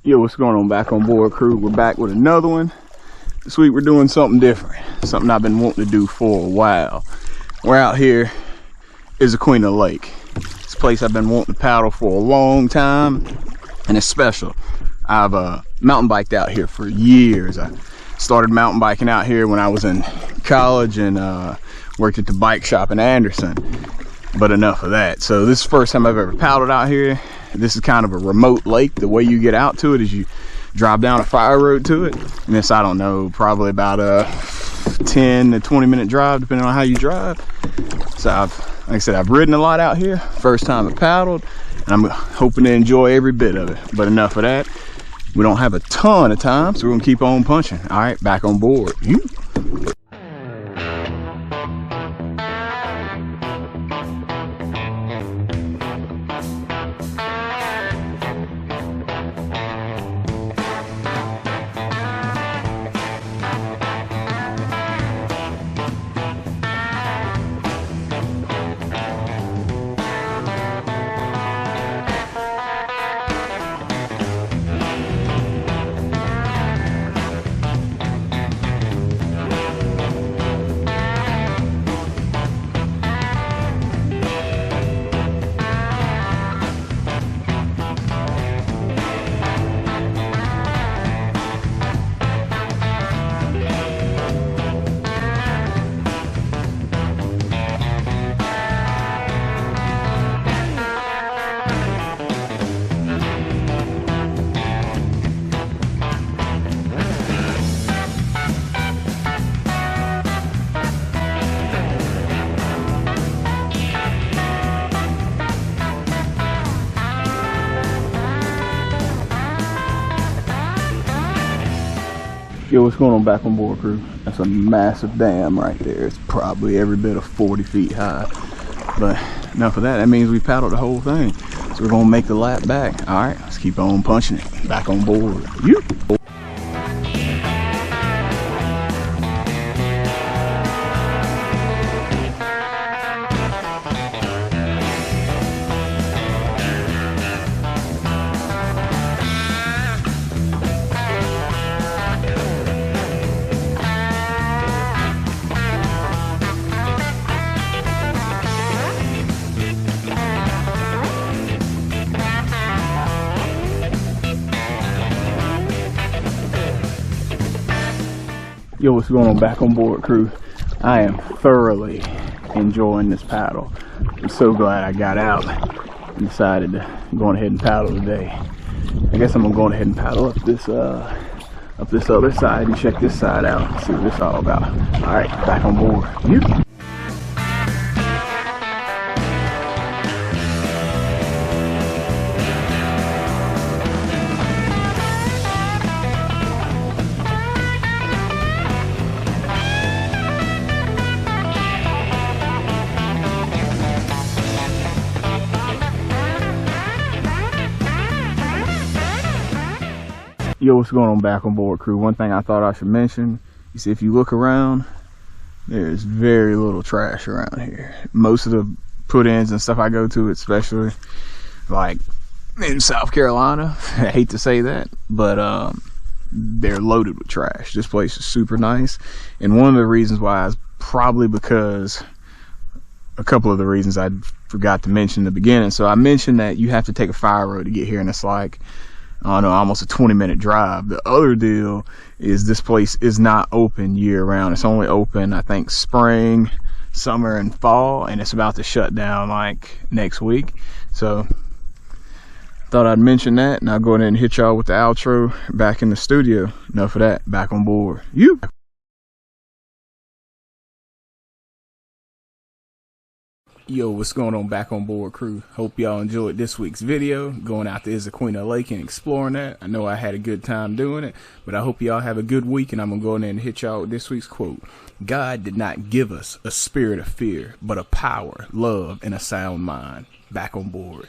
Yo, what's going on, back on board crew? We're back with another one. This week we're doing something different, something I've been wanting to do for a while. We're out here Issaqueena Lake. This place I've been wanting to paddle for a long time, and it's special. I've mountain biked out here for years. I started mountain biking out here when I was in college and worked at the bike shop in Anderson. But enough of that. So this is the first time I've ever paddled out here. This is kind of a remote lake. The way you get out to it is you drive down a fire road to it. And it's, I don't know, probably about a 10 to 20 minute drive, depending on how you drive. So like I said, I've ridden a lot out here. First time I paddled, and I'm hoping to enjoy every bit of it. But enough of that. We don't have a ton of time, so we're gonna keep on punching. All right, back on board. Yo, what's going on, back on board crew? That's a massive dam right there. It's probably every bit of 40 feet high. But enough of that. That means we paddled the whole thing. So we're gonna make the lap back. All right, let's keep on punching it. Back on board. Yo, what's going on, back on board crew? I am thoroughly enjoying this paddle. I'm so glad I got out and decided to go ahead and paddle today. I guess I'm gonna go ahead and paddle up this other side and check this side out and see what it's all about. All right, back on board. Yo, what's going on, back on board crew? One thing I thought I should mention, you see, if you look around, there's very little trash around here. Most of the put-ins and stuff I go to, especially like in South Carolina, I hate to say that, but they're loaded with trash. This place is super nice, and one of the reasons why is probably because a couple of the reasons I forgot to mention in the beginning. So I mentioned that you have to take a fire road to get here, and it's like, I don't know, almost a 20-minute drive. The other deal is this place is not open year round. It's only open, I think, spring, summer and fall, and it's about to shut down like next week. So thought I'd mention that, and I'll go ahead and hit y'all with the outro. Back in the studio. Enough of that. Back on board. Yo, what's going on, back on board crew? Hope y'all enjoyed this week's video, going out to Issaqueena Lake and exploring that. I know I had a good time doing it, but I hope y'all have a good week, and I'm gonna go in there and hit y'all with this week's quote. God did not give us a spirit of fear, but a power, love, and a sound mind. Back on board.